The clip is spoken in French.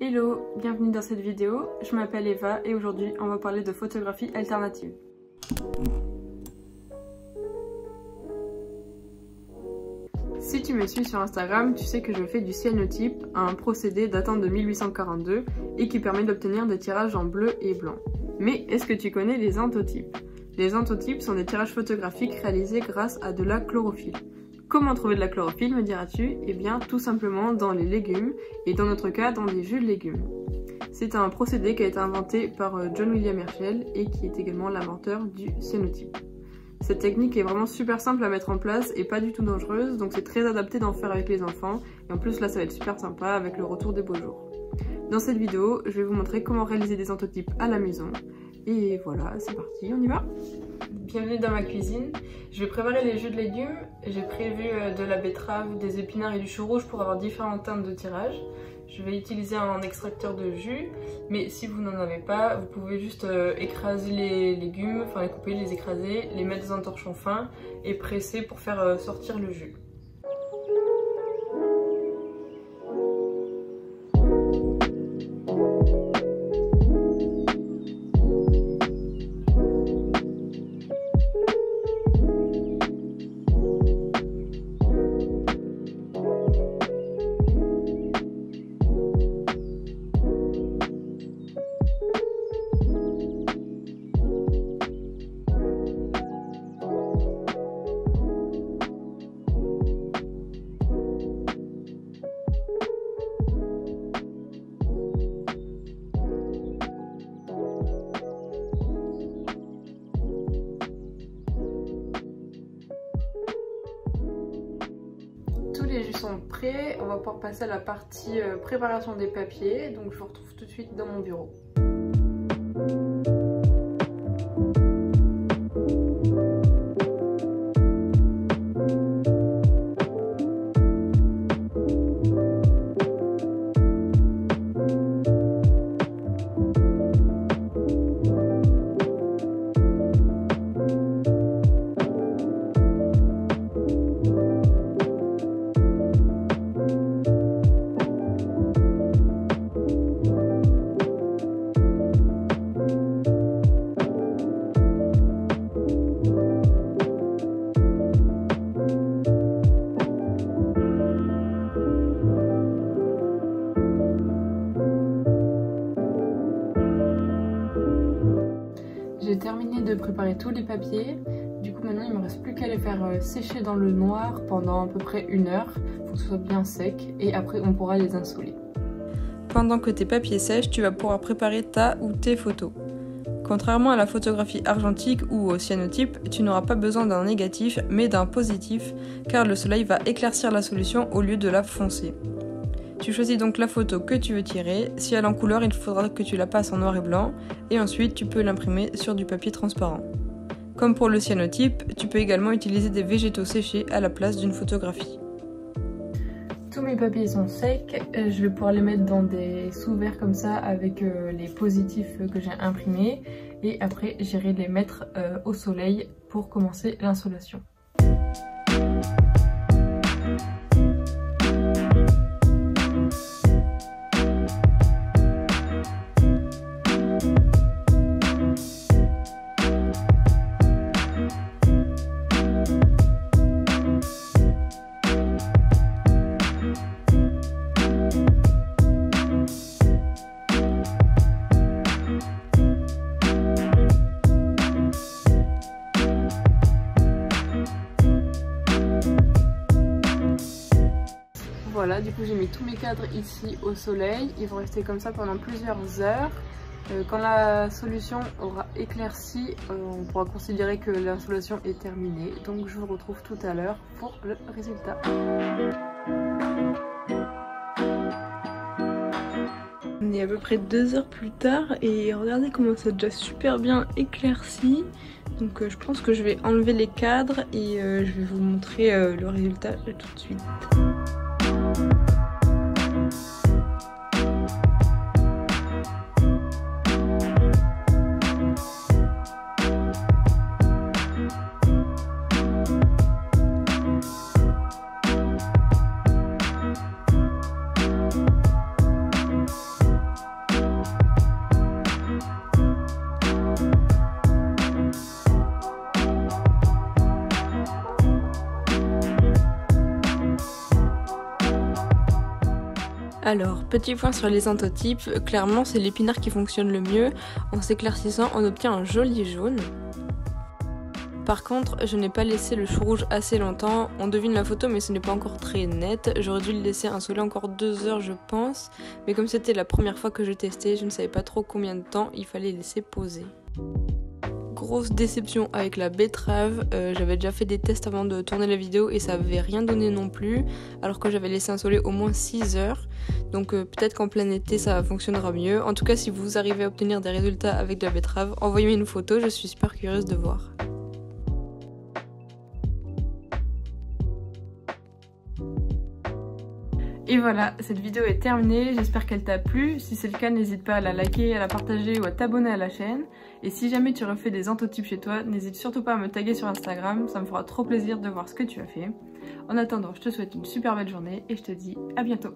Hello, bienvenue dans cette vidéo, je m'appelle Eva et aujourd'hui on va parler de photographie alternative. Si tu me suis sur Instagram, tu sais que je fais du cyanotype, un procédé datant de 1842 et qui permet d'obtenir des tirages en bleu et blanc. Mais est-ce que tu connais les anthotypes? Les anthotypes sont des tirages photographiques réalisés grâce à de la chlorophylle. Comment trouver de la chlorophylle, me diras-tu? Eh bien, tout simplement dans les légumes, et dans notre cas, dans des jus de légumes. C'est un procédé qui a été inventé par John William Herschel et qui est également l'inventeur du cyanotype. Cette technique est vraiment super simple à mettre en place et pas du tout dangereuse, donc c'est très adapté d'en faire avec les enfants, et en plus là ça va être super sympa avec le retour des beaux jours. Dans cette vidéo, je vais vous montrer comment réaliser des anthotypes à la maison, et voilà, c'est parti, on y va! Bienvenue dans ma cuisine. Je vais préparer les jus de légumes. J'ai prévu de la betterave, des épinards et du chou rouge pour avoir différentes teintes de tirage. Je vais utiliser un extracteur de jus, mais si vous n'en avez pas, vous pouvez juste écraser les légumes, enfin les couper, les écraser, les mettre dans un torchon fin et presser pour faire sortir le jus. Tous les jus sont prêts, on va pouvoir passer à la partie préparation des papiers, donc je vous retrouve tout de suite dans mon bureau. J'ai terminé de préparer tous les papiers, du coup maintenant il ne me reste plus qu'à les faire sécher dans le noir pendant à peu près 1 heure, pour que ce soit bien sec, et après on pourra les insoler. Pendant que tes papiers sèchent, tu vas pouvoir préparer ta ou tes photos. Contrairement à la photographie argentique ou au cyanotype, tu n'auras pas besoin d'un négatif mais d'un positif, car le soleil va éclaircir la solution au lieu de la foncer. Tu choisis donc la photo que tu veux tirer. Si elle est en couleur, il faudra que tu la passes en noir et blanc et ensuite tu peux l'imprimer sur du papier transparent. Comme pour le cyanotype, tu peux également utiliser des végétaux séchés à la place d'une photographie. Tous mes papiers sont secs, je vais pouvoir les mettre dans des sous-verres comme ça avec les positifs que j'ai imprimés et après j'irai les mettre au soleil pour commencer l'insolation. Voilà, du coup j'ai mis tous mes cadres ici au soleil, ils vont rester comme ça pendant plusieurs heures. Quand la solution aura éclairci, on pourra considérer que l'insolation est terminée. Donc je vous retrouve tout à l'heure pour le résultat. On est à peu près 2 heures plus tard et regardez comment c'est déjà super bien éclairci. Donc je pense que je vais enlever les cadres et je vais vous montrer le résultat tout de suite. Alors, petit point sur les entotypes, clairement c'est l'épinard qui fonctionne le mieux. En s'éclaircissant, on obtient un joli jaune. Par contre, je n'ai pas laissé le chou rouge assez longtemps. On devine la photo mais ce n'est pas encore très net. J'aurais dû le laisser insoler encore 2 heures je pense. Mais comme c'était la première fois que je testais, je ne savais pas trop combien de temps il fallait laisser poser. Grosse déception avec la betterave, j'avais déjà fait des tests avant de tourner la vidéo et ça avait rien donné non plus, alors que j'avais laissé insoler au moins 6 heures, donc peut-être qu'en plein été ça fonctionnera mieux. En tout cas, si vous arrivez à obtenir des résultats avec de la betterave, envoyez-moi une photo, je suis super curieuse de voir. Et voilà, cette vidéo est terminée, j'espère qu'elle t'a plu. Si c'est le cas, n'hésite pas à la liker, à la partager ou à t'abonner à la chaîne. Et si jamais tu refais des entotypes chez toi, n'hésite surtout pas à me taguer sur Instagram, ça me fera trop plaisir de voir ce que tu as fait. En attendant, je te souhaite une super belle journée et je te dis à bientôt.